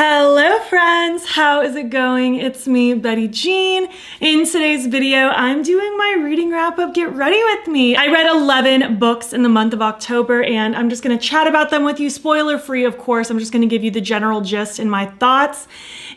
Hello friends, how is it going? It's me, Betty Jean. In today's video, I'm doing my reading wrap up. Get ready with me. I read 11 books in the month of October and I'm just gonna chat about them with you, spoiler free of course. I'm just gonna give you the general gist and my thoughts.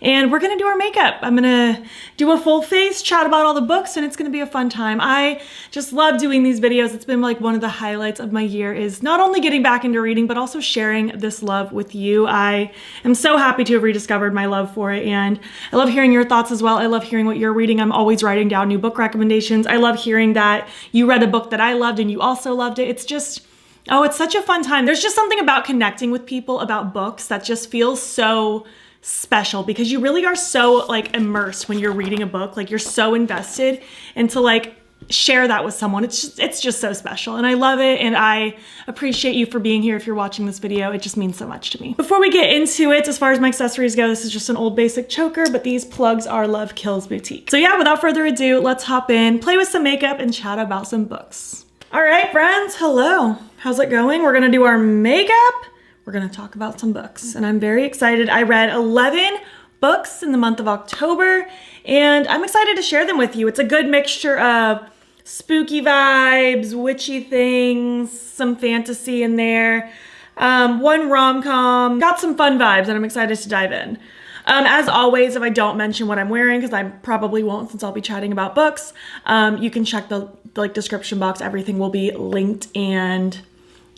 And we're gonna do our makeup. I'm gonna do a full face, chat about all the books, and it's gonna be a fun time. I just love doing these videos. It's been like one of the highlights of my year is not only getting back into reading, but also sharing this love with you. I am so happy to have rediscovered my love for it, and I love hearing your thoughts as well. I love hearing what you're reading. I'm always writing down new book recommendations. I love hearing that you read a book that I loved and you also loved it. It's just, oh, it's such a fun time. There's just something about connecting with people about books that just feels so special because you really are so like immersed when you're reading a book. Like you're so invested, and to like share that with someone, it's just so special, and I love it, and I appreciate you for being here. If you're watching this video, it just means so much to me. Before we get into it, as far as my accessories go, this is just an old basic choker, but these plugs are Love Kills Boutique. So yeah, without further ado, let's hop in, play with some makeup, and chat about some books. All right, friends, hello. How's it going? We're gonna do our makeup. We're gonna talk about some books, and I'm very excited. I read 11 books in the month of October, and I'm excited to share them with you. It's a good mixture of spooky vibes, witchy things, some fantasy in there, one rom-com, got some fun vibes, and I'm excited to dive in. As always, if I don't mention what I'm wearing, because I probably won't since I'll be chatting about books, you can check the description box. Everything will be linked and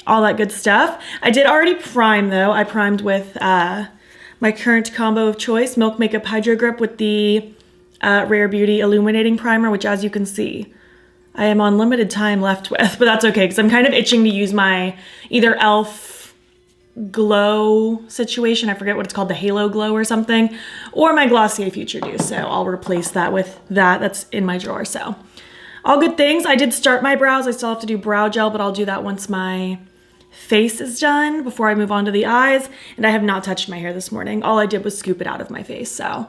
all that good stuff. I did already prime though. I primed with my current combo of choice, Milk Makeup Hydro Grip with the Rare Beauty Illuminating Primer, which as you can see, I am on limited time left with, but that's okay because I'm kind of itching to use my either e.l.f. glow situation, I forget what it's called, the Halo Glow or something, or my Glossier Future Dew, so I'll replace that with that. That's in my drawer, so all good things. I did start my brows. I still have to do brow gel, but I'll do that once my face is done before I move on to the eyes, and I have not touched my hair this morning. All I did was scoop it out of my face, so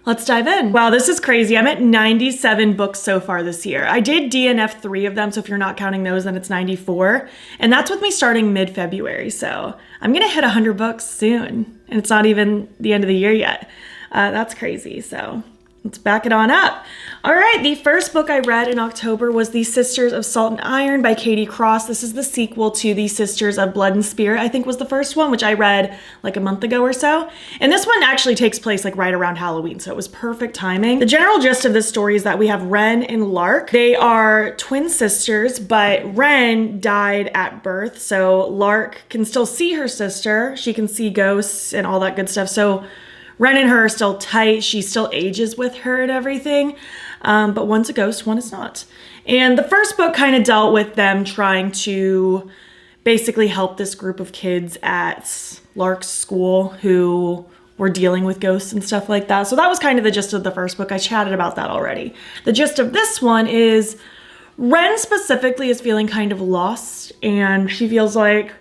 let's dive in. Wow, this is crazy. I'm at 97 books so far this year. I did DNF 3 of them, so if you're not counting those, then it's 94. And that's with me starting mid-February, so I'm gonna hit 100 books soon, and it's not even the end of the year yet. That's crazy, so let's back it on up. All right, the first book I read in October was The Sisters of Salt and Iron by Katie Cross. This is the sequel to The Sisters of Blood and Spirit, I think was the first one, which I read like a month ago or so. And this one actually takes place like right around Halloween, so it was perfect timing. The general gist of this story is that we have Ren and Lark. They are twin sisters, but Ren died at birth, so Lark can still see her sister. She can see ghosts and all that good stuff. So Ren and her are still tight. She still ages with her and everything. But one's a ghost, one is not. And the first book kind of dealt with them trying to basically help this group of kids at Lark's school who were dealing with ghosts and stuff like that. So that was kind of the gist of the first book. I chatted about that already. The gist of this one is Ren specifically is feeling kind of lost, and she feels like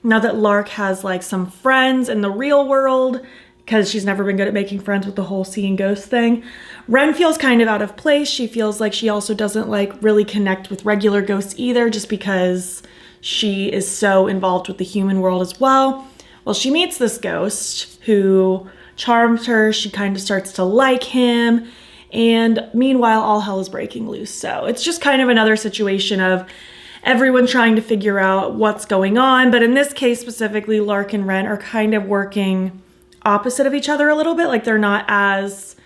now that Lark has like some friends in the real world, because she's never been good at making friends with the whole seeing ghosts thing, Ren feels kind of out of place. She feels like she also doesn't like really connect with regular ghosts either, just because she is so involved with the human world as well. Well, she meets this ghost who charms her. She kind of starts to like him, and meanwhile all hell is breaking loose. So it's just kind of another situation of everyone trying to figure out what's going on. But in this case specifically, Lark and Ren are kind of working opposite of each other a little bit. Like they're not as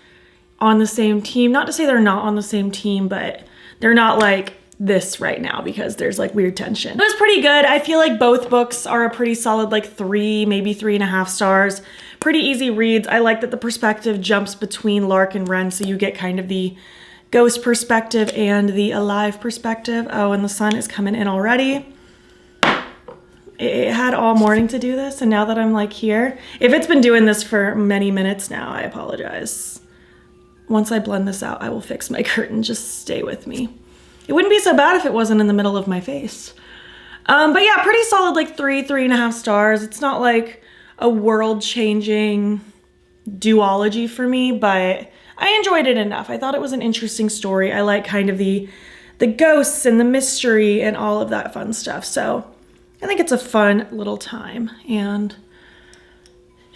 on the same team. Not to say they're not on the same team, but they're not like this right now because there's like weird tension. It was pretty good. I feel like both books are a pretty solid like 3, maybe 3.5 stars. Pretty easy reads. I like that the perspective jumps between Lark and Ren, so you get kind of the ghost perspective and the alive perspective. Oh, and the sun is coming in already. It had all morning to do this, and now that I'm like here, if it's been doing this for many minutes now, I apologize. Once I blend this out, I will fix my curtain. Just stay with me. It wouldn't be so bad if it wasn't in the middle of my face. But yeah, pretty solid like 3.5 stars. It's not like a world-changing duology for me, but I enjoyed it enough. I thought it was an interesting story. I like kind of the ghosts and the mystery and all of that fun stuff. So I think it's a fun little time, and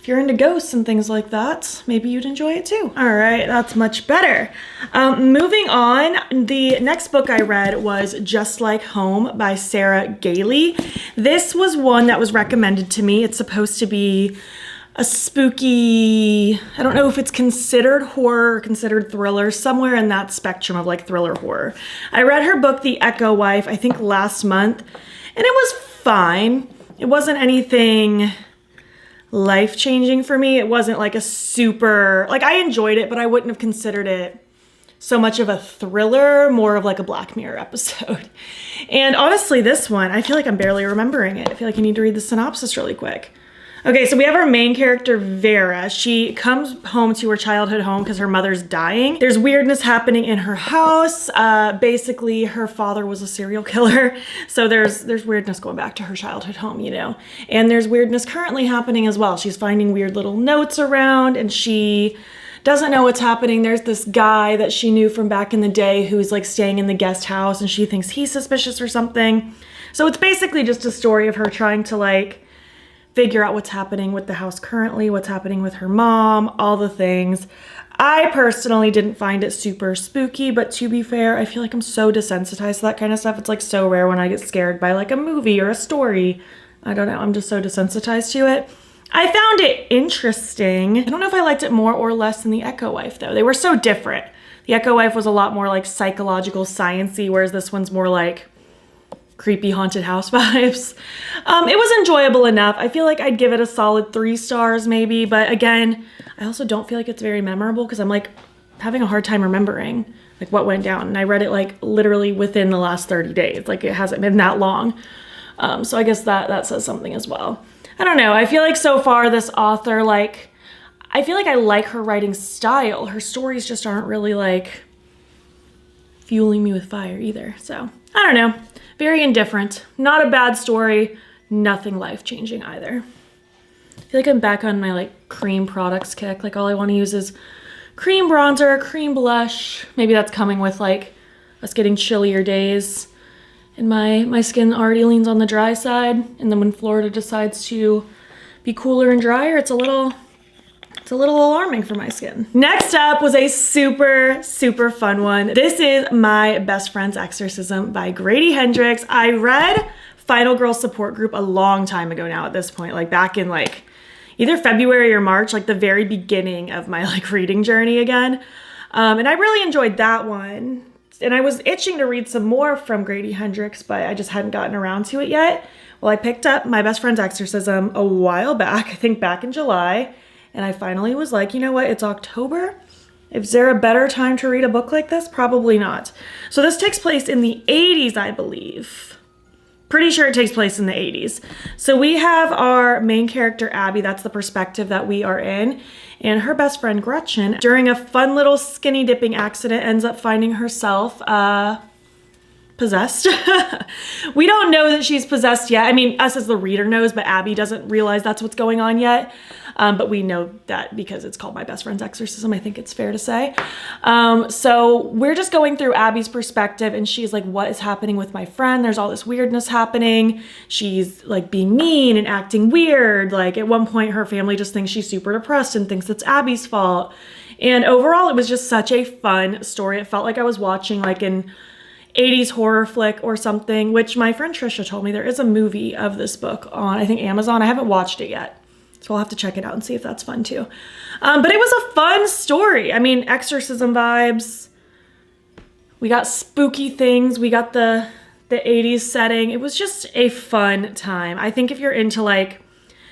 if you're into ghosts and things like that, maybe you'd enjoy it too. All right, that's much better. Moving on, the next book I read was Just Like Home by Sarah Gayy. This was one that was recommended to me. It's supposed to be a spooky, I don't know if it's considered horror or considered thriller, somewhere in that spectrum of like thriller horror. I read her book, The Echo Wife, I think last month, and it was fine. It wasn't anything life-changing for me. It wasn't like a super, like I enjoyed it, but I wouldn't have considered it so much of a thriller, more of like a Black Mirror episode. And honestly, this one, I feel like I'm barely remembering it. I feel like I need to read the synopsis really quick. Okay, so we have our main character, Vera. She comes home to her childhood home because her mother's dying. There's weirdness happening in her house. Basically, her father was a serial killer. So there's weirdness going back to her childhood home, you know. And there's weirdness currently happening as well. She's finding weird little notes around and she doesn't know what's happening. There's this guy that she knew from back in the day who's like staying in the guest house and she thinks he's suspicious or something. So it's basically just a story of her trying to like figure out what's happening with the house currently, what's happening with her mom, all the things. I personally didn't find it super spooky, but to be fair, I feel like I'm so desensitized to that kind of stuff. It's like so rare when I get scared by like a movie or a story. I don't know, I'm just so desensitized to it. I found it interesting. I don't know if I liked it more or less than The Echo Wife though. They were so different. The Echo Wife was a lot more like psychological, science-y, whereas this one's more like creepy haunted house vibes. It was enjoyable enough. I feel like I'd give it a solid 3 stars maybe, but again, I also don't feel like it's very memorable because I'm like having a hard time remembering like what went down. And I read it like literally within the last 30 days. Like it hasn't been that long. So I guess that says something as well. I don't know. I feel like so far this author, like, I feel like I like her writing style. Her stories just aren't really like fueling me with fire either. So I don't know. Very indifferent. Not a bad story. Nothing life-changing either. I feel like I'm back on my like cream products kick. Like all I want to use is cream bronzer, cream blush. Maybe that's coming with like us getting chillier days. And my skin already leans on the dry side. And then when Florida decides to be cooler and drier, it's a little alarming for my skin. Next up was a super, super fun one. This is My Best Friend's Exorcism by Grady Hendrix. I read Final Girl Support Group a long time ago now at this point, like back in like either February or March, like the very beginning of my like reading journey again. And I really enjoyed that one. And I was itching to read some more from Grady Hendrix, but I just hadn't gotten around to it yet. Well, I picked up My Best Friend's Exorcism a while back, I think back in July. And I finally was like, you know what, it's October. Is there a better time to read a book like this? Probably not. So this takes place in the 80s, I believe. Pretty sure it takes place in the 80s. So we have our main character, Abby. That's the perspective that we are in. And her best friend, Gretchen, during a fun little skinny dipping accident, ends up finding herself possessed. We don't know that she's possessed yet. I mean, us as the reader knows, but Abby doesn't realize that's what's going on yet. But we know that because it's called My Best Friend's Exorcism, I think it's fair to say. So we're just going through Abby's perspective and she's like, what is happening with my friend? There's all this weirdness happening. She's like being mean and acting weird. Like at one point her family just thinks she's super depressed and thinks it's Abby's fault. And overall it was just such a fun story. It felt like I was watching like an 80s horror flick or something, which my friend Trisha told me there is a movie of this book on, I think, Amazon. I haven't watched it yet. So I'll have to check it out and see if that's fun too. But it was a fun story. I mean, exorcism vibes. We got spooky things. We got the 80s setting. It was just a fun time. I think if you're into like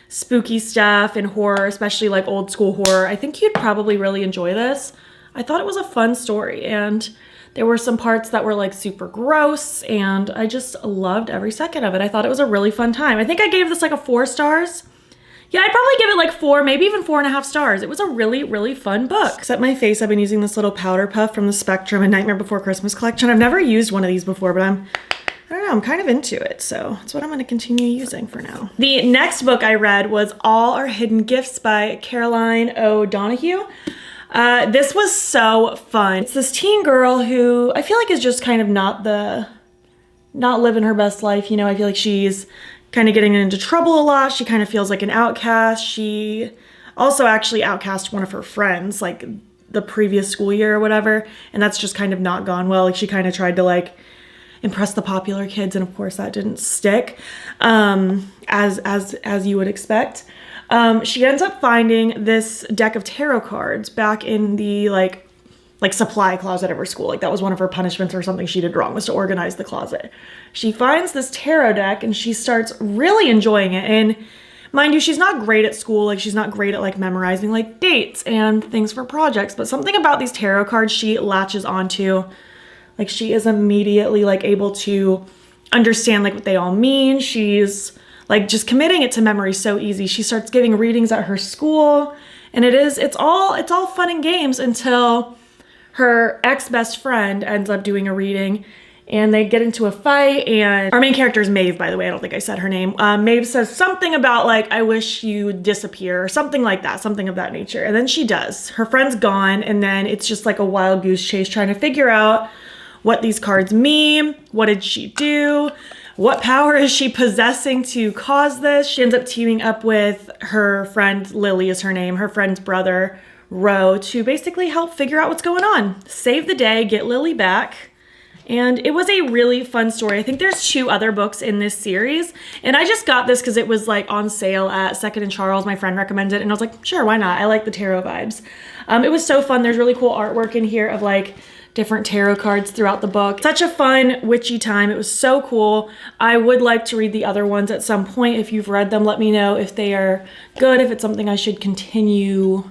spooky stuff and horror, especially like old school horror, I think you'd probably really enjoy this. I thought it was a fun story and there were some parts that were like super gross and I just loved every second of it. I thought it was a really fun time. I think I gave this like a 4 stars. Yeah, I'd probably give it like 4, maybe even 4.5 stars. It was a really, really fun book. Except my face, I've been using this little powder puff from the Spectrum and Nightmare Before Christmas collection. I've never used one of these before, but I don't know, I'm kind of into it. So that's what I'm gonna continue using for now. The next book I read was All Our Hidden Gifts by Caroline O'Donoghue. This was so fun. It's this teen girl who I feel like is just kind of not living her best life. You know, I feel like she's kind of getting into trouble a lot. She kind of feels like an outcast. She also actually outcast one of her friends, like the previous school year or whatever. And that's just kind of not gone well. Like she kind of tried to like impress the popular kids, and of course that didn't stick, as you would expect. She ends up finding this deck of tarot cards back in the like supply closet of her school. Like that was one of her punishments or something she did wrong, was to organize the closet. She finds this tarot deck and she starts really enjoying it. And mind you, she's not great at school. Like she's not great at like memorizing like dates and things for projects, but something about these tarot cards she latches onto. Like she is immediately like able to understand like what they all mean. She's like just committing it to memory so easy. She starts giving readings at her school, and it's all fun and games until her ex-best friend ends up doing a reading, and they get into a fight. And our main character is Maeve, by the way. I don't think I said her name. Maeve says something about like, I wish you would disappear, or something like that, something of that nature. And then she does. Her friend's gone, and then it's just like a wild goose chase trying to figure out what these cards mean. What did she do? What power is she possessing to cause this? She ends up teaming up with her friend, Lily is her name, her friend's brother, Ro, to basically help figure out what's going on, save the day, get Lily back. And it was a really fun story. I think there's 2 other books in this series, and I just got this because it was like on sale at Second and Charles. My friend recommended it, and I was like, sure, why not? I like the tarot vibes. It was so fun. There's really cool artwork in here of like different tarot cards throughout the book. Such a fun, witchy time. It was so cool. I would like to read the other ones at some point. If you've read them, let me know if they are good, if it's something I should continue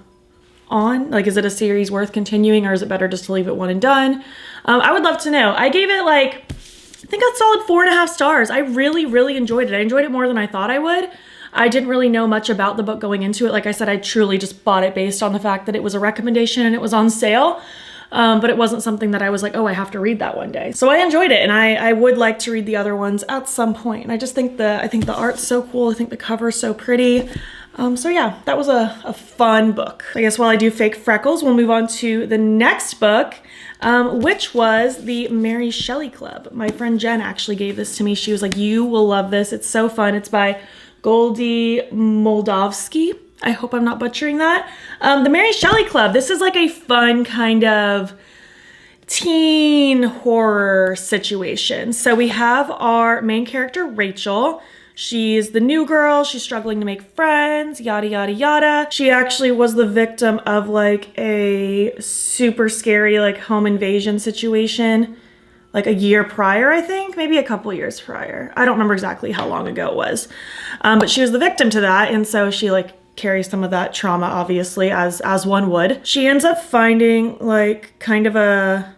on. Like, is it a series worth continuing, or is it better just to leave it one and done? I would love to know. I gave it like, I think a solid 4.5 stars. I really, really enjoyed it. I enjoyed it more than I thought I would. I didn't really know much about the book going into it. Like I said, I truly just bought it based on the fact that it was a recommendation and it was on sale. But it wasn't something that I was like, oh, I have to read that one day. So I enjoyed it, and I would like to read the other ones at some point. And I just think I think the art's so cool. I think the cover's so pretty. So yeah, that was a fun book. I guess while I do fake freckles, we'll move on to the next book, which was the Mary Shelley Club. My friend Jen actually gave this to me. She was like, you will love this. It's so fun. It's by Goldie Moldavsky. I hope I'm not butchering that. The Mary Shelley Club. This is like a fun kind of teen horror situation. So we have our main character, Rachel. She's the new girl. She's struggling to make friends, yada, yada, yada. She actually was the victim of like a super scary like home invasion situation like a year prior, I think, maybe a couple years prior. I don't remember exactly how long ago it was. But she was the victim to that. And so she like carries some of that trauma, obviously, as one would. She ends up finding like kind of a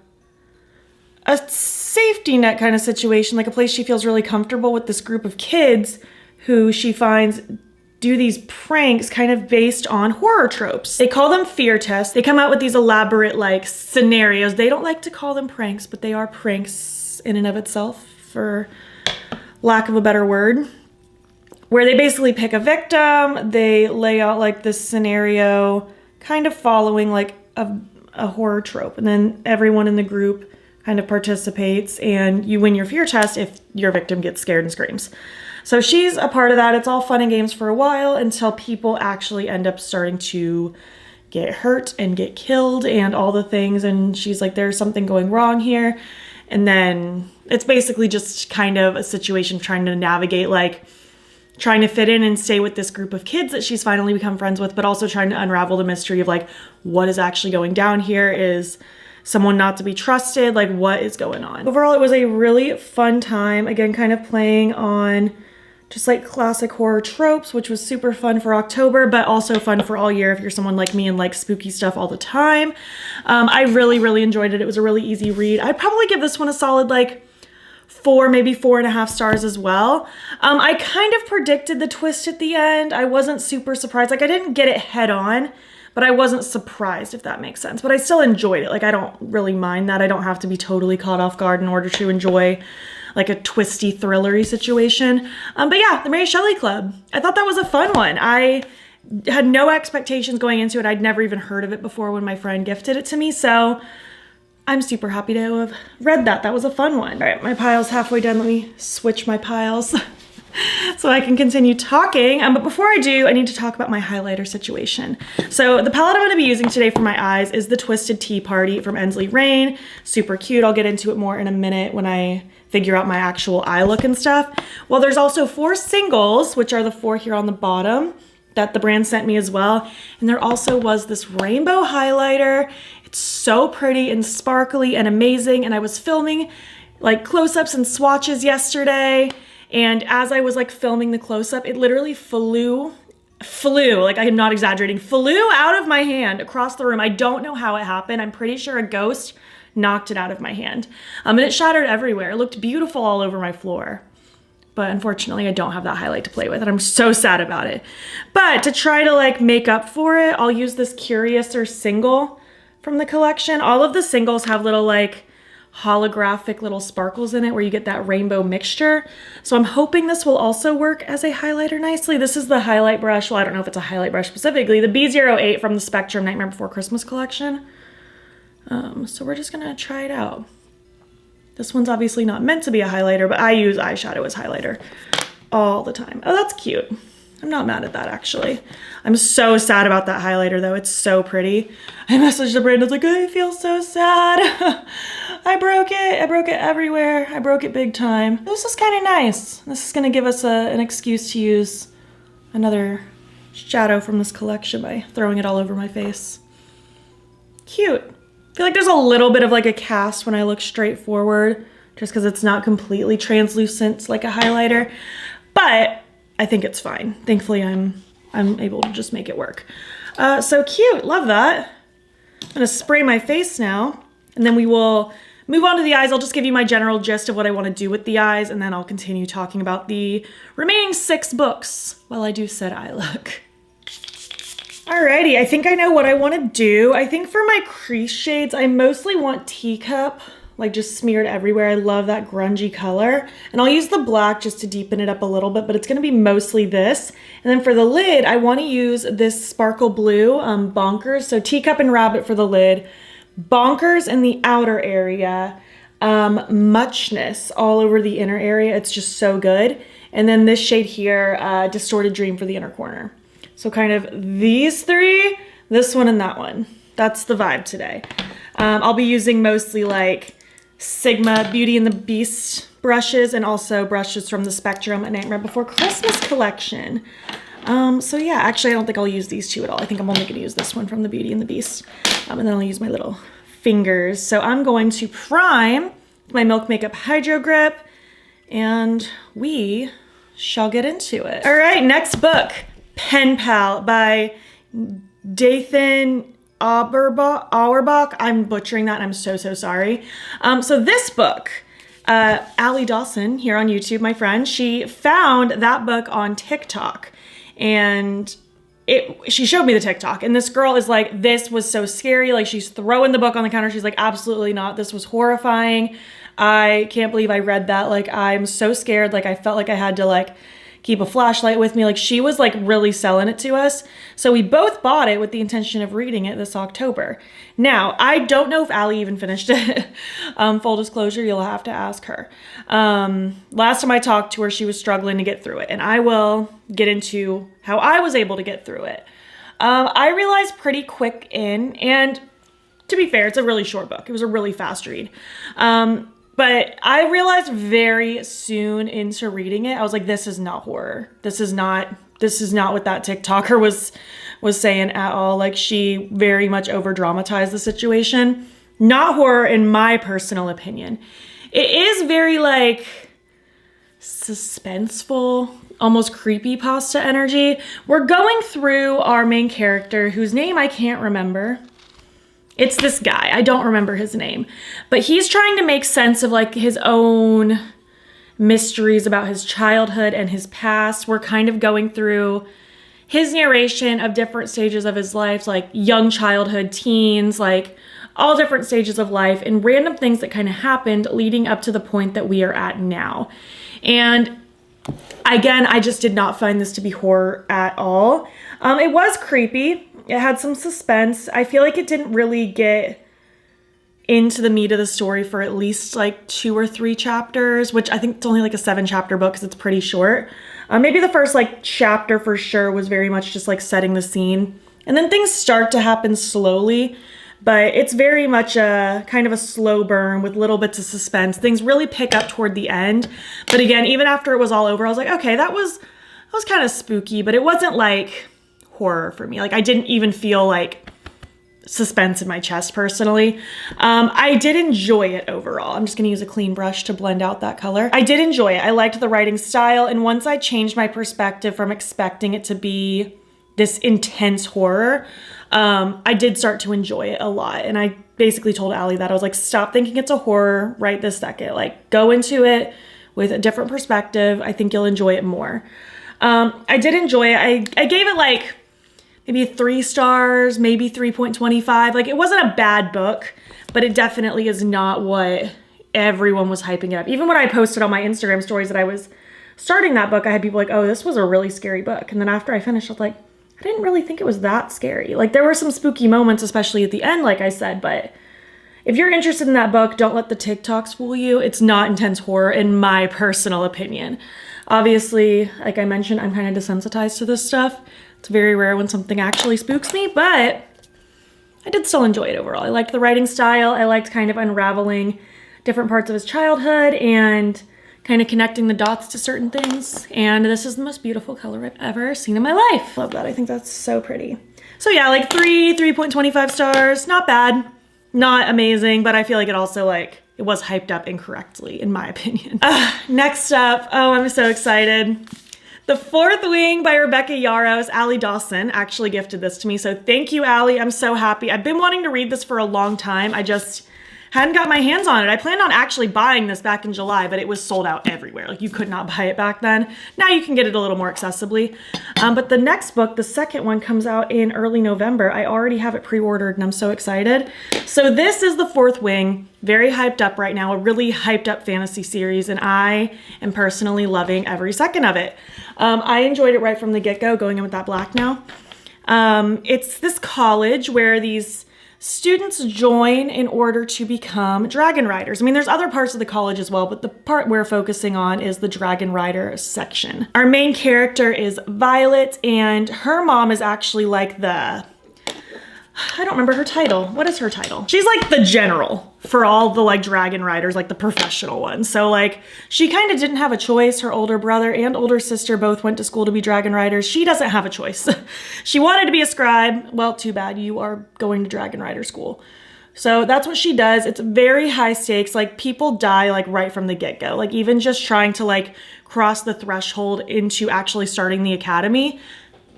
safety net kind of situation, like a place she feels really comfortable with this group of kids who she finds do these pranks kind of based on horror tropes. They call them fear tests. They come out with these elaborate like scenarios. They don't like to call them pranks, but they are pranks in and of itself, for lack of a better word, where they basically pick a victim. They lay out like this scenario kind of following like a horror trope, and then everyone in the group kind of participates, and you win your fear test if your victim gets scared and screams. So she's a part of that. It's all fun and games for a while until people actually end up starting to get hurt and get killed and all the things. And she's like, there's something going wrong here. And then it's basically just kind of a situation trying to navigate, like trying to fit in and stay with this group of kids that she's finally become friends with, but also trying to unravel the mystery of like, what is actually going down here? Is someone not to be trusted? Like, what is going on? Overall, it was a really fun time. Again, kind of playing on just like classic horror tropes, which was super fun for October, but also fun for all year if you're someone like me and like spooky stuff all the time. I really, really enjoyed it. It was a really easy read. I'd probably give this one a solid like 4, maybe 4.5 stars as well. I kind of predicted the twist at the end. I wasn't super surprised. Like, I didn't get it head on, but I wasn't surprised, if that makes sense. But I still enjoyed it. Like, I don't really mind that. I don't have to be totally caught off guard in order to enjoy like a twisty, thrillery situation. But yeah, the Mary Shelley Club. I thought that was a fun one. I had no expectations going into it. I'd never even heard of it before when my friend gifted it to me. So I'm super happy to have read that. That was a fun one. All right, my pile's halfway done. Let me switch my piles. so I can continue talking. But before I do, I need to talk about my highlighter situation. So the palette I'm going to be using today for my eyes is the Twisted Tea Party from Ensley Rain. Super cute. I'll get into it more in a minute when I figure out my actual eye look and stuff. Well, there's also 4 singles, which are the 4 here on the bottom that the brand sent me as well. And there also was this rainbow highlighter. It's so pretty and sparkly and amazing. And I was filming like close-ups and swatches yesterday. And as I was like filming the close-up, it literally flew, like I am not exaggerating, flew out of my hand across the room. I don't know how it happened. I'm pretty sure a ghost knocked it out of my hand. And it shattered everywhere. It looked beautiful all over my floor. But unfortunately, I don't have that highlight to play with, and I'm so sad about it. But to try to like make up for it, I'll use this Curiouser single from the collection. All of the singles have little like holographic little sparkles in it where you get that rainbow mixture. So I'm hoping this will also work as a highlighter nicely. This is the highlight brush. Well, I don't know if it's a highlight brush specifically. The B08 from the Spectrum Nightmare Before Christmas collection. So we're just gonna try it out. This one's obviously not meant to be a highlighter, but I use eyeshadow as highlighter all the time. Oh, that's cute. I'm not mad at that, actually. I'm so sad about that highlighter, though. It's so pretty. I messaged the brand. I was like, I feel so sad. I broke it. I broke it everywhere. I broke it big time. This is kind of nice. This is going to give us an excuse to use another shadow from this collection by throwing it all over my face. Cute. I feel like there's a little bit of like a cast when I look straight forward, just because it's not completely translucent like a highlighter, but I think it's fine. Thankfully, I'm able to just make it work. So cute, love that. I'm gonna spray my face now, and then we will move on to the eyes. I'll just give you my general gist of what I wanna do with the eyes, and then I'll continue talking about the remaining 6 books while I do said eye look. Alrighty, I think I know what I want to do. I think for my crease shades, I mostly want Teacup, like just smeared everywhere. I love that grungy color. And I'll use the black just to deepen it up a little bit, but it's going to be mostly this. And then for the lid, I want to use this Sparkle Blue, Bonkers. So Teacup and Rabbit for the lid, Bonkers in the outer area, Muchness all over the inner area. It's just so good. And then this shade here, Distorted Dream for the inner corner. So kind of these 3, this one and that one. That's the vibe today. I'll be using mostly like Sigma Beauty and the Beast brushes and also brushes from the Spectrum A Nightmare Before Christmas collection. So yeah, actually I don't think I'll use these 2 at all. I think I'm only gonna use this one from the Beauty and the Beast. And then I'll use my little fingers. So I'm going to prime my Milk Makeup Hydro Grip and we shall get into it. All right, next book. Pen Pal by Dathan Auerbach. I'm butchering that and I'm so sorry. So this book, Allie Dawson here on YouTube, my friend, she found that book on TikTok and she showed me the TikTok and this girl is like, this was so scary. Like she's throwing the book on the counter. She's like, absolutely not. This was horrifying. I can't believe I read that. Like I'm so scared. Like I felt like I had to like keep a flashlight with me. Like she was like really selling it to us. So we both bought it with the intention of reading it this October. Now, I don't know if Allie even finished it. Full disclosure, you'll have to ask her. Last time I talked to her, she was struggling to get through it. And I will get into how I was able to get through it. I realized pretty quick in, and to be fair, it's a really short book. It was a really fast read. But I realized very soon into reading it, I was like, this is not horror. This is not what that TikToker was saying at all. Like she very much over dramatized the situation. Not horror in my personal opinion. It is very like suspenseful, almost creepypasta energy. We're going through our main character whose name I can't remember. It's this guy. I don't remember his name, but he's trying to make sense of like his own mysteries about his childhood and his past. We're kind of going through his narration of different stages of his life, like young childhood, teens, like all different stages of life and random things that kind of happened leading up to the point that we are at now. And again, I just did not find this to be horror at all. It was creepy. It had some suspense. I feel like it didn't really get into the meat of the story for at least like 2 or 3 chapters, which I think it's only like a 7-chapter book because it's pretty short. Maybe the first like chapter for sure was very much just like setting the scene. And then things start to happen slowly, but it's very much a kind of a slow burn with little bits of suspense. Things really pick up toward the end. But again, even after it was all over, I was like, okay, that was kind of spooky, but it wasn't like horror for me. Like I didn't even feel like suspense in my chest personally. I did enjoy it overall. I'm just gonna use a clean brush to blend out that color. I did enjoy it. I liked the writing style, and once I changed my perspective from expecting it to be this intense horror, I did start to enjoy it a lot. And I basically told Allie that I was like, stop thinking it's a horror right this second. Like go into it with a different perspective. I think you'll enjoy it more. I did enjoy it. I gave it like maybe 3 stars, maybe 3.25. Like it wasn't a bad book, but it definitely is not what everyone was hyping it up. Even when I posted on my Instagram stories that I was starting that book, I had people like, oh, this was a really scary book. And then after I finished, I was like, I didn't really think it was that scary. Like there were some spooky moments, especially at the end, like I said, but if you're interested in that book, don't let the TikToks fool you. It's not intense horror in my personal opinion. Obviously, like I mentioned, I'm kind of desensitized to this stuff. It's very rare when something actually spooks me, but I did still enjoy it overall. I liked the writing style. I liked kind of unraveling different parts of his childhood and kind of connecting the dots to certain things. And this is the most beautiful color I've ever seen in my life. Love that. I think that's so pretty. So yeah, like 3.25 stars. Not bad, not amazing, but I feel like it also like, it was hyped up incorrectly in my opinion. Next up, oh, I'm so excited. The Fourth Wing by Rebecca Yarros. Allie Dawson actually gifted this to me, so thank you, Allie. I'm so happy. I've been wanting to read this for a long time. I just hadn't got my hands on it. I planned on actually buying this back in July, but it was sold out everywhere. Like you could not buy it back then. Now you can get it a little more accessibly. But the next book, the second one, comes out in early November. I already have it pre-ordered and I'm so excited. So this is The Fourth Wing. Very hyped up right now, a really hyped up fantasy series, and I am personally loving every second of it. I enjoyed it right from the get-go, going in with that black now. It's this college where these students join in order to become dragon riders. I mean, there's other parts of the college as well, but the part we're focusing on is the dragon rider section. Our main character is Violet, and her mom is actually like the, I don't remember her title. What is her title? She's like the general for all the like dragon riders, like the professional ones. So like she kind of didn't have a choice. Her older brother and older sister both went to school to be dragon riders. She doesn't have a choice. She wanted to be a scribe. Well, too bad, you are going to dragon rider school. So that's what she does. It's very high stakes. Like people die like right from the get-go. Like even just trying to like cross the threshold into actually starting the academy,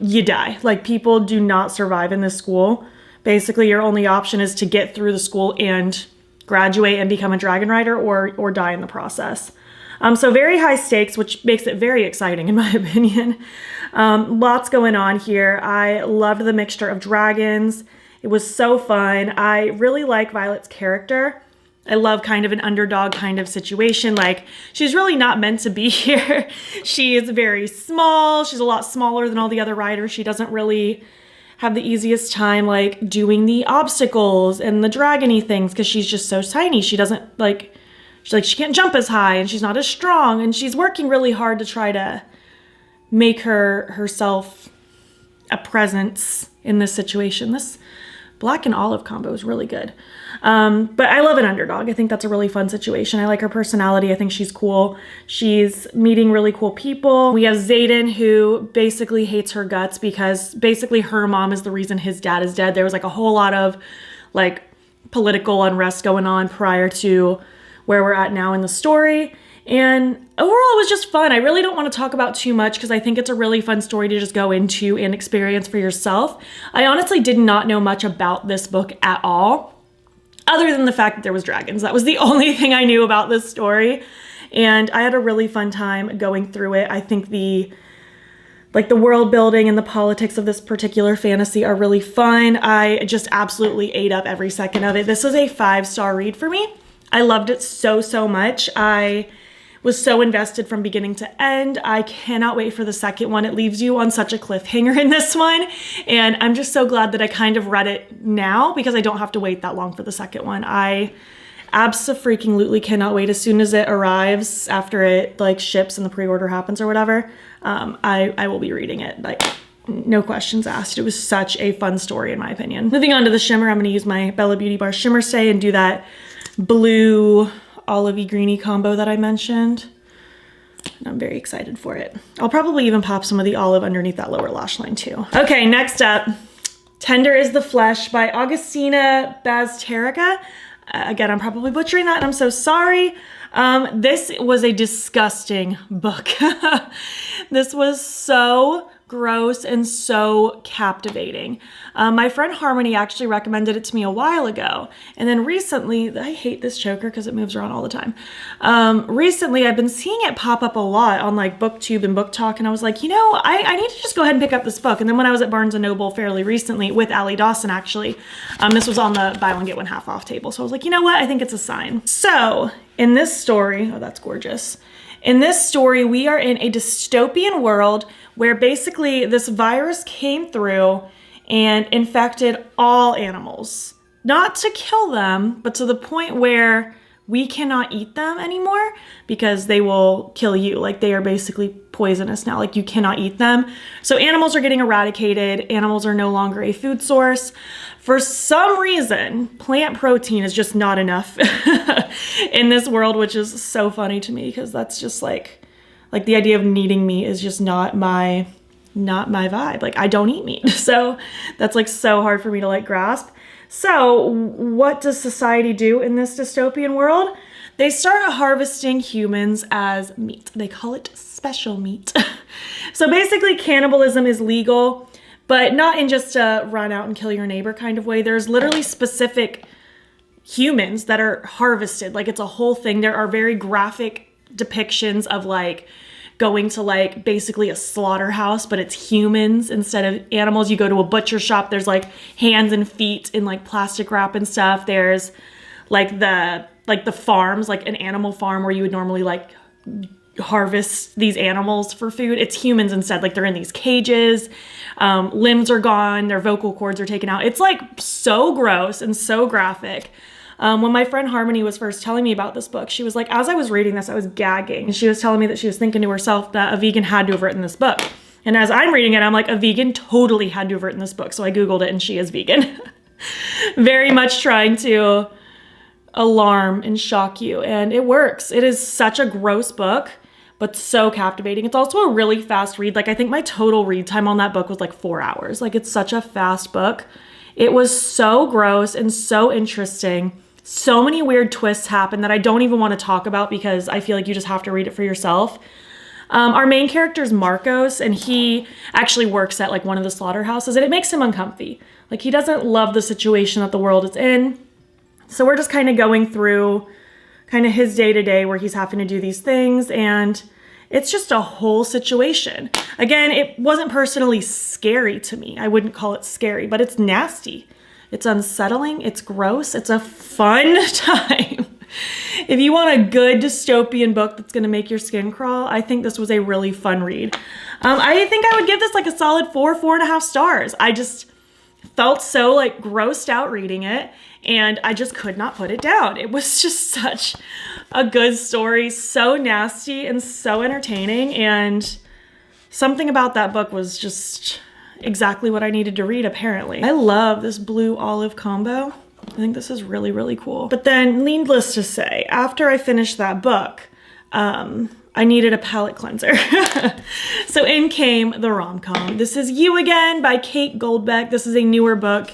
you die. Like people do not survive in this school. Basically, your only option is to get through the school and graduate and become a dragon rider or die in the process. So very high stakes, which makes it very exciting in my opinion. Lots going on here. I loved the mixture of dragons. It was so fun. I really like Violet's character. I love kind of an underdog kind of situation. Like she's really not meant to be here. She is very small. She's a lot smaller than all the other riders. She doesn't really have the easiest time like doing the obstacles and the dragony things because she's just so tiny. She doesn't like, she can't jump as high and she's not as strong, and she's working really hard to try to make herself a presence in this situation. This black and olive combo is really good. But I love an underdog. I think that's a really fun situation. I like her personality. I think she's cool. She's meeting really cool people. We have Xaden, who basically hates her guts because basically her mom is the reason his dad is dead. There was like a whole lot of like political unrest going on prior to where we're at now in the story. And overall, it was just fun. I really don't want to talk about too much because I think it's a really fun story to just go into and experience for yourself. I honestly did not know much about this book at all, other than the fact that there was dragons. That was the only thing I knew about this story. And I had a really fun time going through it. I think the world building and the politics of this particular fantasy are really fun. I just absolutely ate up every second of it. This was a 5-star read for me. I loved it so, so much. I was so invested from beginning to end. I cannot wait for the second one. It leaves you on such a cliffhanger in this one. And I'm just so glad that I kind of read it now because I don't have to wait that long for the second one. I abso-freaking-lutely cannot wait. As soon as it arrives, after it like ships and the pre-order happens or whatever, I will be reading it. Like, no questions asked. It was such a fun story in my opinion. Moving on to the shimmer, I'm gonna use my Bella Beauty Bar Shimmer Stay and do that blue olivey greeny combo that I mentioned. And I'm very excited for it. I'll probably even pop some of the olive underneath that lower lash line too. Okay, next up, Tender is the Flesh by Augustina Bazterrica. Again, I'm probably butchering that and I'm so sorry. This was a disgusting book. This was so gross and so captivating. My friend Harmony actually recommended it to me a while ago. And then recently, I hate this choker because it moves around all the time. Recently, I've been seeing it pop up a lot on like BookTube and Book Talk. And I was like, you know, I need to just go ahead and pick up this book. And then when I was at Barnes & Noble fairly recently with Allie Dawson, actually, this was on the buy one, get one half off table. So I was like, you know what? I think it's a sign. So in this story, oh, that's gorgeous. In this story, we are in a dystopian world where basically this virus came through and infected all animals. Not to kill them, but to the point where we cannot eat them anymore because they will kill you. Like, they are basically poisonous now. Like, you cannot eat them. So animals are getting eradicated. Animals are no longer a food source. For some reason, plant protein is just not enough in this world, which is so funny to me because that's just like the idea of needing meat is just not my vibe. Like, I don't eat meat. So that's like so hard for me to like grasp. So what does society do in this dystopian world? They start harvesting humans as meat. They call it special meat. So basically cannibalism is legal, but not in just a run out and kill your neighbor kind of way. There's literally specific humans that are harvested. Like, it's a whole thing. There are very graphic depictions of like going to like basically a slaughterhouse, but it's humans instead of animals. You go to a butcher shop, there's like hands and feet in like plastic wrap and stuff. There's like the farms, like an animal farm where you would normally like harvest these animals for food. It's humans instead. Like, they're in these cages, limbs are gone, their vocal cords are taken out. It's like so gross and so graphic. When my friend Harmony was first telling me about this book, she was like, as I was reading this, I was gagging. And she was telling me that she was thinking to herself that a vegan had to have written this book. And as I'm reading it, I'm like, a vegan totally had to have written this book. So I Googled it and she is vegan. Very much trying to alarm and shock you. And it works. It is such a gross book, but so captivating. It's also a really fast read. Like, I think my total read time on that book was like 4 hours. Like, it's such a fast book. It was so gross and so interesting. So many weird twists happen that I don't even want to talk about because I feel like you just have to read it for yourself. Our main character is Marcos, and he actually works at like one of the slaughterhouses, and it makes him uncomfy. Like, he doesn't love the situation that the world is in. So we're just kind of going through kind of his day-to-day where he's having to do these things, and it's just a whole situation. Again, it wasn't personally scary to me. I wouldn't call it scary, but it's nasty. It's unsettling, it's gross, it's a fun time. If you want a good dystopian book that's gonna make your skin crawl, I think this was a really fun read. I think I would give this like a solid 4.5 stars. I just felt so like grossed out reading it, and I just could not put it down. It was just such a good story, so nasty and so entertaining, and something about that book was just exactly what I needed to read, apparently. I love this blue olive combo. I think this is really, really cool. But then, needless to say, after I finished that book, I needed a palette cleanser. So in came the rom-com. This is You Again by Kate Goldbeck. This is a newer book.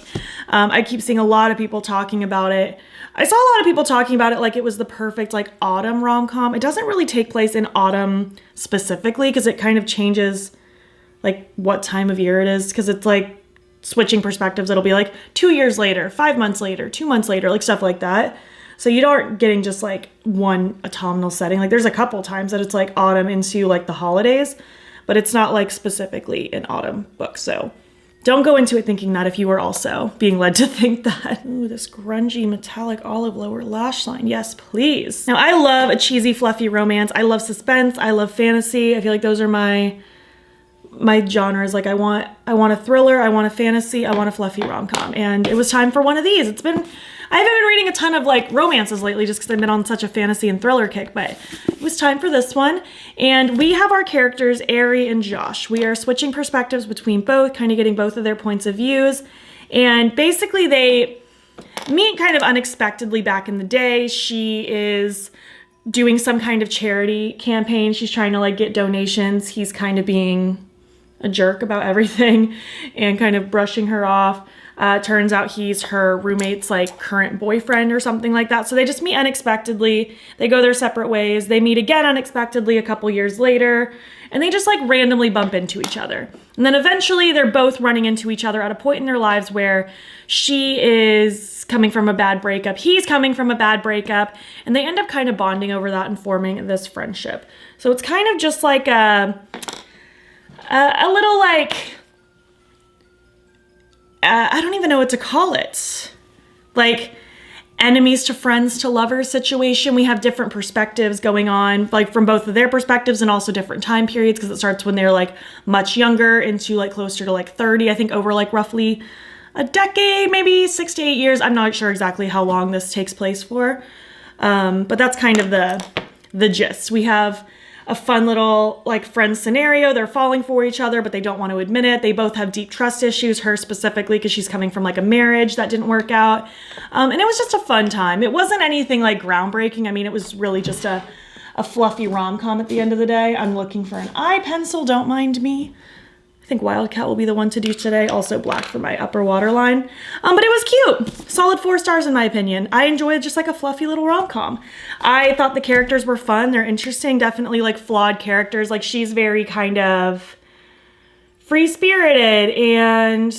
I keep seeing a lot of people talking about it. I saw a lot of people talking about it like it was the perfect like autumn rom-com. It doesn't really take place in autumn specifically because it kind of changes like what time of year it is, because it's like switching perspectives. It'll be like 2 years later, 5 months later, 2 months later, like stuff like that. So you aren't getting just like one autumnal setting. Like, there's a couple times that it's like autumn into like the holidays, but it's not like specifically an autumn book. So Don't go into it thinking that if you were also being led to think that. Ooh, this grungy metallic olive lower lash line. Yes, please. Now, I love a cheesy, fluffy romance. I love suspense. I love fantasy. I feel like those are my genres. Like I want a thriller, I want a fantasy, I want a fluffy rom-com. And it was time for one of these. I haven't been reading a ton of like romances lately just because I've been on such a fantasy and thriller kick, but it was time for this one. And we have our characters, Ari and Josh. We are switching perspectives between both, kind of getting both of their points of views. And basically they meet kind of unexpectedly back in the day. She is doing some kind of charity campaign. She's trying to like get donations. He's kind of being a jerk about everything and kind of brushing her off. Turns out he's her roommate's like current boyfriend or something like that. So they just meet unexpectedly. They go their separate ways. They meet again unexpectedly a couple years later, and they just like randomly bump into each other. And then eventually they're both running into each other at a point in their lives where she is coming from a bad breakup. He's coming from a bad breakup, and they end up kind of bonding over that and forming this friendship. So it's kind of just like a little like, I don't even know what to call it. Like enemies to friends to lovers situation. We have different perspectives going on, like from both of their perspectives and also different time periods, because it starts when they're like much younger into like closer to like 30, I think over like roughly a decade, maybe 6 to 8 years. I'm not sure exactly how long this takes place for. But that's kind of the gist. We have a fun little like friend scenario. They're falling for each other, but they don't want to admit it. They both have deep trust issues, her specifically because she's coming from like a marriage that didn't work out. And it was just a fun time. It wasn't anything like groundbreaking. I mean, it was really just a fluffy rom-com at the end of the day. I'm looking for an eye pencil, don't mind me. I think Wildcat will be the one to do today. Also black for my upper waterline. But it was cute. Solid 4 stars in my opinion. I enjoyed just like a fluffy little rom-com. I thought the characters were fun. They're interesting. Definitely like flawed characters. Like she's very kind of free-spirited and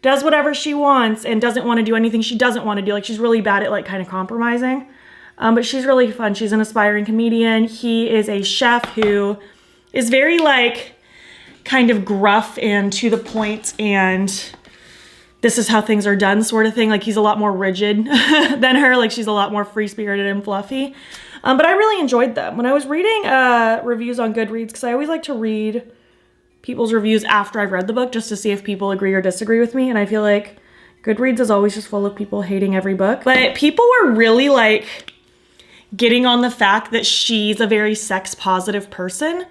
does whatever she wants and doesn't want to do anything she doesn't want to do. Like she's really bad at like kind of compromising. But she's really fun. She's an aspiring comedian. He is a chef who is very like kind of gruff and to the point and this is how things are done sort of thing. Like he's a lot more rigid than her. Like she's a lot more free-spirited and fluffy. But I really enjoyed them. When I was reading reviews on Goodreads, because I always like to read people's reviews after I've read the book just to see if people agree or disagree with me. And I feel like Goodreads is always just full of people hating every book. But people were really like getting on the fact that she's a very sex-positive person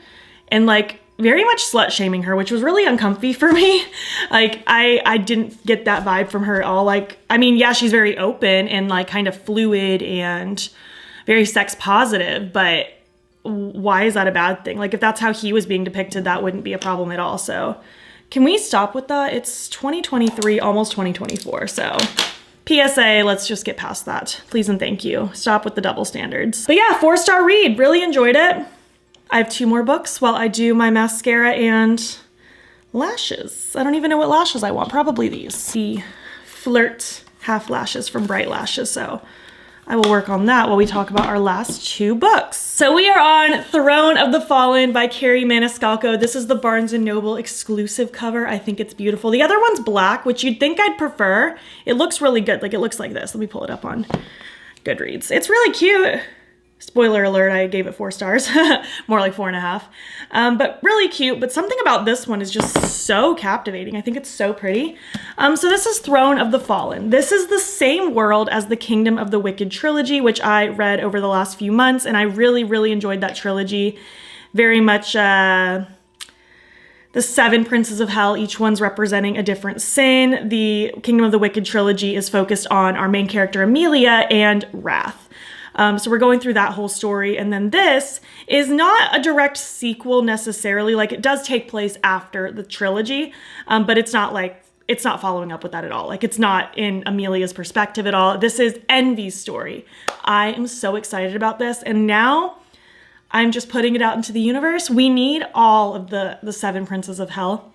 and like very much slut-shaming her, which was really uncomfy for me. Like, I didn't get that vibe from her at all. Like, I mean, yeah, she's very open and like kind of fluid and very sex-positive, but why is that a bad thing? Like, if that's how he was being depicted, that wouldn't be a problem at all. So can we stop with that? It's 2023, almost 2024, so PSA, let's just get past that. Please and thank you. Stop with the double standards. But yeah, 4-star read. Really enjoyed it. I have 2 more books while I do my mascara and lashes. I don't even know what lashes I want. Probably these. The Flirt half lashes from Bright Lashes. So I will work on that while we talk about our last 2 books. So we are on Throne of the Fallen by Carrie Maniscalco. This is the Barnes & Noble exclusive cover. I think it's beautiful. The other one's black, which you'd think I'd prefer. It looks really good. Like it looks like this. Let me pull it up on Goodreads. It's really cute. Spoiler alert, I gave it 4 stars, more like 4.5. But really cute, but something about this one is just so captivating. I think it's so pretty. So this is Throne of the Fallen. This is the same world as the Kingdom of the Wicked trilogy, which I read over the last few months, and I really, really enjoyed that trilogy. Very much the 7 princes of hell, each one's representing a different sin. The Kingdom of the Wicked trilogy is focused on our main character, Amelia, and Wrath. So we're going through that whole story. And then this is not a direct sequel necessarily. Like it does take place after the trilogy, but it's not following up with that at all. Like it's not in Amelia's perspective at all. This is Envy's story. I am so excited about this. And now I'm just putting it out into the universe. We need all of the 7 princes of hell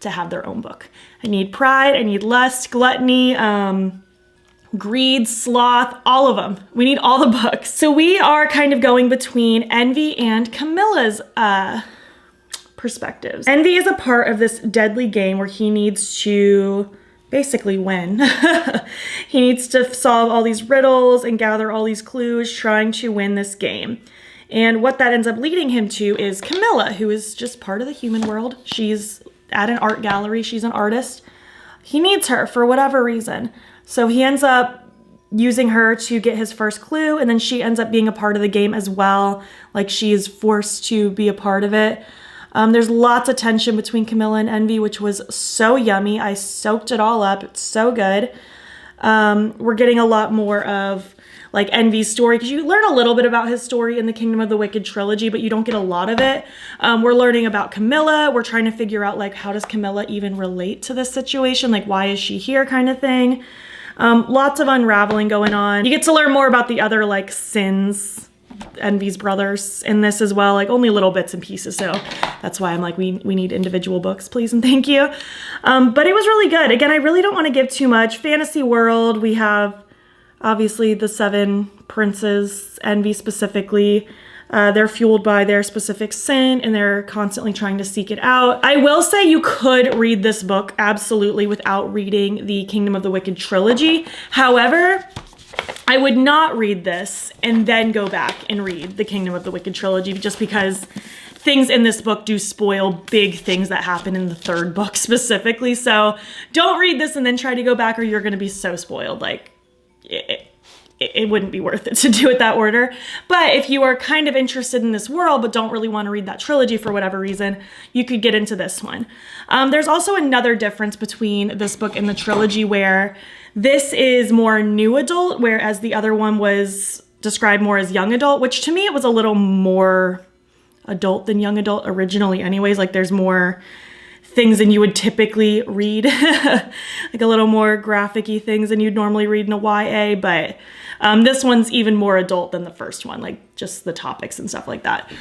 to have their own book. I need pride, I need lust, gluttony, greed, sloth, all of them. We need all the books. So we are kind of going between Envy and Camilla's perspectives. Envy is a part of this deadly game where he needs to basically win. He needs to solve all these riddles and gather all these clues, trying to win this game. And what that ends up leading him to is Camilla, who is just part of the human world. She's at an art gallery. She's an artist. He needs her for whatever reason. So he ends up using her to get his first clue, and then she ends up being a part of the game as well. Like, she is forced to be a part of it. There's lots of tension between Camilla and Envy, which was so yummy. I soaked it all up. It's so good. We're getting a lot more of like Envy's story, because you learn a little bit about his story in the Kingdom of the Wicked trilogy, but you don't get a lot of it. We're learning about Camilla. We're trying to figure out like, how does Camilla even relate to this situation? Like, why is she here, kind of thing. Lots of unraveling going on. You get to learn more about the other like sins, Envy's brothers, in this as well, like only little bits and pieces. So that's why I'm like, we need individual books, please and thank you. But it was really good. Again, I really don't want to give too much. Fantasy world, we have obviously the 7 princes, Envy specifically. They're fueled by their specific sin and they're constantly trying to seek it out. I will say you could read this book absolutely without reading the Kingdom of the Wicked trilogy. However, I would not read this and then go back and read the Kingdom of the Wicked trilogy, just because things in this book do spoil big things that happen in the 3rd book specifically. So don't read this and then try to go back, or you're going to be so spoiled. Like, it wouldn't be worth it to do it that order. But if you are kind of interested in this world but don't really want to read that trilogy for whatever reason, you could get into this one. There's also another difference between this book and the trilogy, where this is more new adult, whereas the other one was described more as young adult, which to me it was a little more adult than young adult originally anyways. Like, there's more things than you would typically read, like a little more graphic-y things than you'd normally read in a YA, but this one's even more adult than the first one, like just the topics and stuff like that.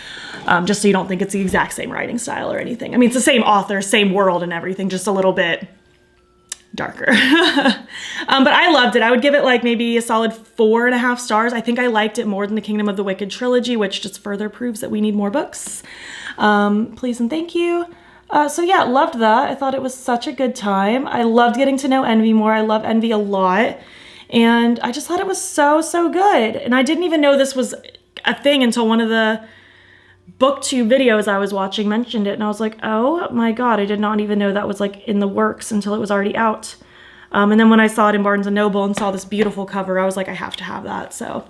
Just so you don't think it's the exact same writing style or anything. I mean, it's the same author, same world and everything, just a little bit darker. But I loved it. I would give it like maybe a solid 4.5 stars. I think I liked it more than the Kingdom of the Wicked trilogy, which just further proves that we need more books. Please and thank you. So yeah, loved that. I thought it was such a good time. I loved getting to know Envy more. I love Envy a lot. And I just thought it was so, so good. And I didn't even know this was a thing until one of the BookTube videos I was watching mentioned it. And I was like, oh my God, I did not even know that was like in the works until it was already out. And then when I saw it in Barnes & Noble and saw this beautiful cover, I was like, I have to have that. So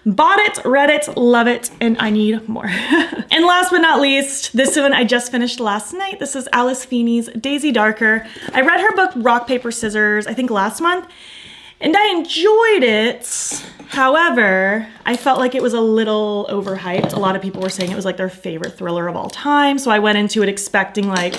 bought it, read it, love it, and I need more. And last but not least, this one I just finished last night. This is Alice Feeney's Daisy Darker. I read her book Rock, Paper, Scissors, I think last month, and I enjoyed it. However, I felt like it was a little overhyped. A lot of people were saying it was like their favorite thriller of all time, so I went into it expecting like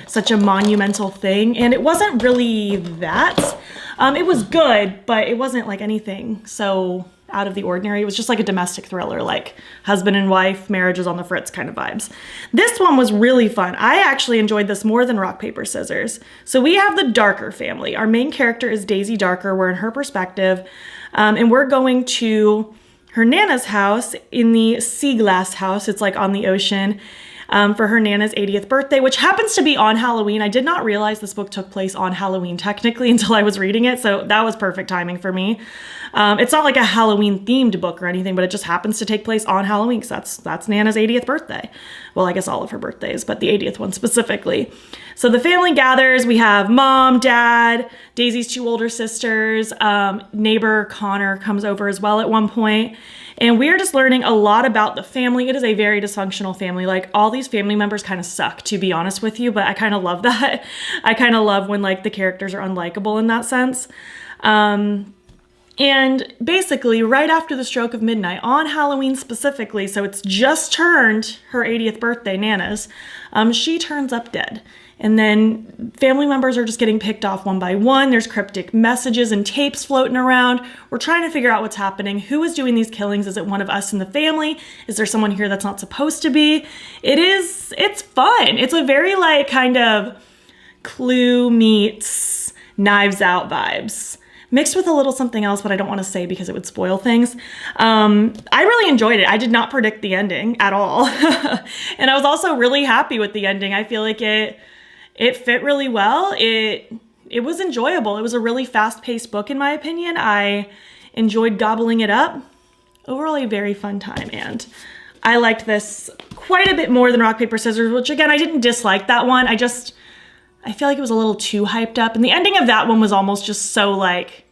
such a monumental thing, and it wasn't really that. It was good, but it wasn't like anything so out of the ordinary. It was just like a domestic thriller, like husband and wife, marriages on the fritz kind of vibes. This one was really fun. I actually enjoyed this more than Rock, Paper, Scissors. So we have the Darker family. Our main character is Daisy Darker. We're in her perspective, and we're going to her Nana's house in the Sea Glass house. It's like on the ocean. For her Nana's 80th birthday, which happens to be on Halloween. I did not realize this book took place on Halloween technically until I was reading it, so that was perfect timing for me. It's not like a Halloween themed book or anything, but it just happens to take place on Halloween because that's Nana's 80th birthday. Well, I guess all of her birthdays, but the 80th one specifically. So the family gathers. We have mom, dad, Daisy's 2 older sisters, neighbor Connor comes over as well at one point. And we are just learning a lot about the family. It is a very dysfunctional family. Like, all these family members kind of suck, to be honest with you, but I kind of love that. I kind of love when like the characters are unlikable in that sense. And basically right after the stroke of midnight on Halloween specifically, so it's just turned her 80th birthday, Nana's, she turns up dead. And then family members are just getting picked off one by one. There's cryptic messages and tapes floating around. We're trying to figure out what's happening. Who is doing these killings? Is it one of us in the family? Is there someone here that's not supposed to be? It's fun. It's a very like kind of Clue meets Knives Out vibes. mixed with a little something else, but I don't want to say because it would spoil things. I really enjoyed it. I did not predict the ending at all. And I was also really happy with the ending. I feel like it fit really well. It was enjoyable. It was a really fast-paced book in my opinion. I enjoyed gobbling it up. Overall, a very fun time, and I liked this quite a bit more than Rock, Paper, Scissors, which again, I didn't dislike that one. I feel like it was a little too hyped up, and the ending of that one was almost just so like,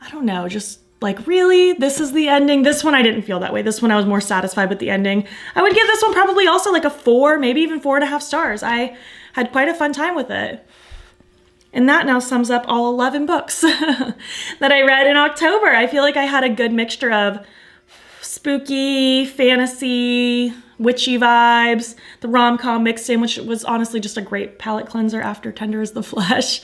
I don't know, just like, really? This is the ending? This one I didn't feel that way. This one I was more satisfied with the ending. I would give this one probably also like a 4, maybe even 4.5 stars. I had quite a fun time with it. And that now sums up all 11 books that I read in October. I feel like I had a good mixture of spooky, fantasy, witchy vibes, the rom-com mixed in, which was honestly just a great palate cleanser after Tender is the Flesh.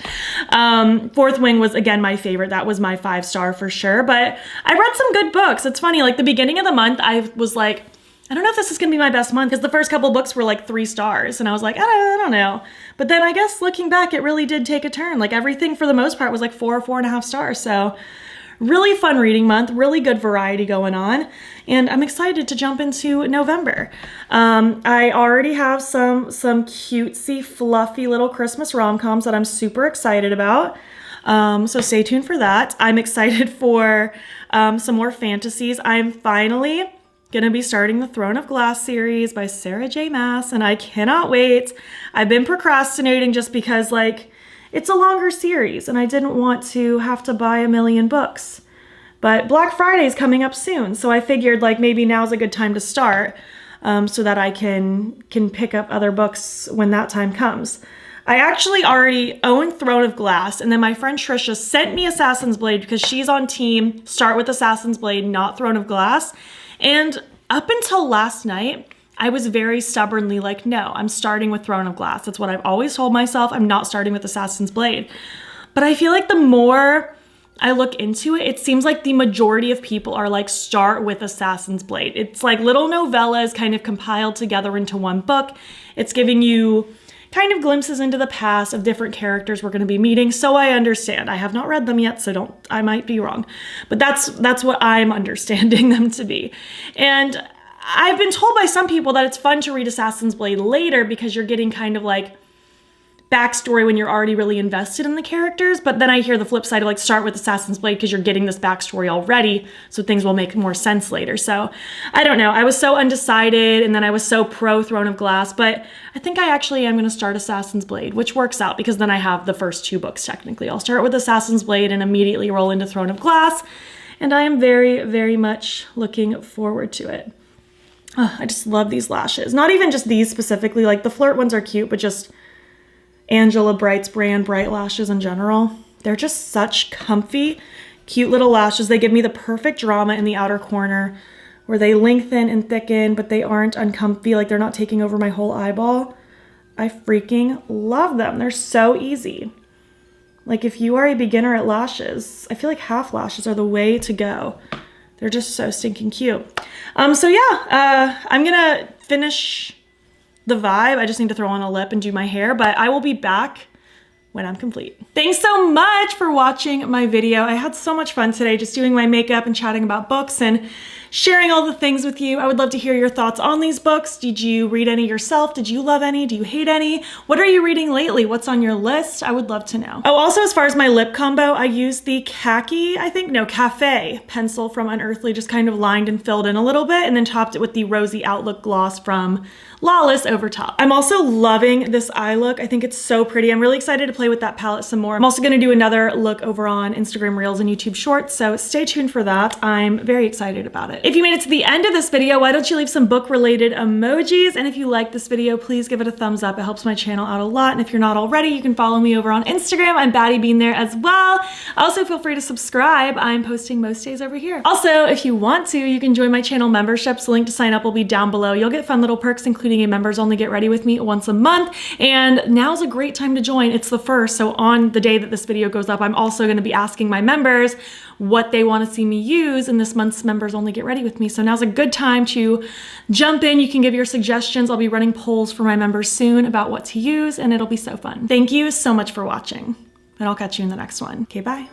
Fourth Wing was, again, my favorite. That was my 5-star for sure. But I read some good books. It's funny, like the beginning of the month, I was like, I don't know if this is gonna be my best month, because the first couple books were like 3 stars, and I was like, I don't know. But then I guess looking back, it really did take a turn. Like everything for the most part was like 4 or 4.5 stars. So really fun reading month, really good variety going on, and I'm excited to jump into November. I already have some cutesy, fluffy little Christmas rom-coms that I'm super excited about. So stay tuned for that. I'm excited for some more fantasies. I'm finally gonna be starting the Throne of Glass series by Sarah J. Maas, and I cannot wait. I've been procrastinating just because like it's a longer series and I didn't want to have to buy a million books. But Black Friday is coming up soon, so I figured like maybe now's a good time to start so that I can pick up other books when that time comes. I actually already own Throne of Glass, and then my friend Trisha sent me Assassin's Blade because she's on team start with Assassin's Blade, not Throne of Glass. And up until last night, I was very stubbornly like, no, I'm starting with Throne of Glass. That's what I've always told myself. I'm not starting with Assassin's Blade. But I feel like the more I look into it, it seems like the majority of people are like, start with Assassin's Blade. It's like little novellas kind of compiled together into one book. It's giving you kind of glimpses into the past of different characters we're going to be meeting. So I understand. I have not read them yet, so I might be wrong. But that's what I'm understanding them to be. And I've been told by some people that it's fun to read Assassin's Blade later because you're getting kind of like backstory when you're already really invested in the characters. But then I hear the flip side of like, start with Assassin's Blade because you're getting this backstory already, so things will make more sense later. So I don't know. I was so undecided, and then I was so pro Throne of Glass, but I think I actually am going to start Assassin's Blade, which works out because then I have the first 2 books technically. I'll start with Assassin's Blade and immediately roll into Throne of Glass, and I am very, very much looking forward to it. Oh, I just love these lashes. Not even just these specifically, like the Flirt ones are cute, but just Angela Bright's brand Bright lashes in general. They're just such comfy, cute little lashes. They give me the perfect drama in the outer corner where they lengthen and thicken, but they aren't uncomfy, like they're not taking over my whole eyeball. I freaking love them. They're so easy. Like if you are a beginner at lashes, I feel like half lashes are the way to go. They're just so stinking cute. So yeah, I'm gonna finish the vibe. I just need to throw on a lip and do my hair, but I will be back when I'm complete. Thanks so much for watching my video. I had so much fun today just doing my makeup and chatting about books and sharing all the things with you. I would love to hear your thoughts on these books. Did you read any yourself? Did you love any? Do you hate any? What are you reading lately? What's on your list? I would love to know. Oh, also as far as my lip combo, I used the Cafe pencil from Unearthly, just kind of lined and filled in a little bit, and then topped it with the Rosy Outlook gloss from Lawless over top. I'm also loving this eye look. I think it's so pretty. I'm really excited to play with that palette some more. I'm also gonna do another look over on Instagram Reels and YouTube Shorts, so stay tuned for that. I'm very excited about it. If you made it to the end of this video, why don't you leave some book-related emojis? And if you like this video, please give it a thumbs up. It helps my channel out a lot. And if you're not already, you can follow me over on Instagram. I'm battybean there as well. Also, feel free to subscribe. I'm posting most days over here. Also, if you want to, you can join my channel memberships. The link to sign up will be down below. You'll get fun little perks, including a members only Get Ready With Me once a month. And now's a great time to join. It's the 1st, so on the day that this video goes up, I'm also gonna be asking my members what they want to see me use in this month's members only Get Ready With Me. So now's a good time to jump in. You can give your suggestions. I'll be running polls for my members soon about what to use, and it'll be so fun. Thank you so much for watching, and I'll catch you in the next one. Okay, bye.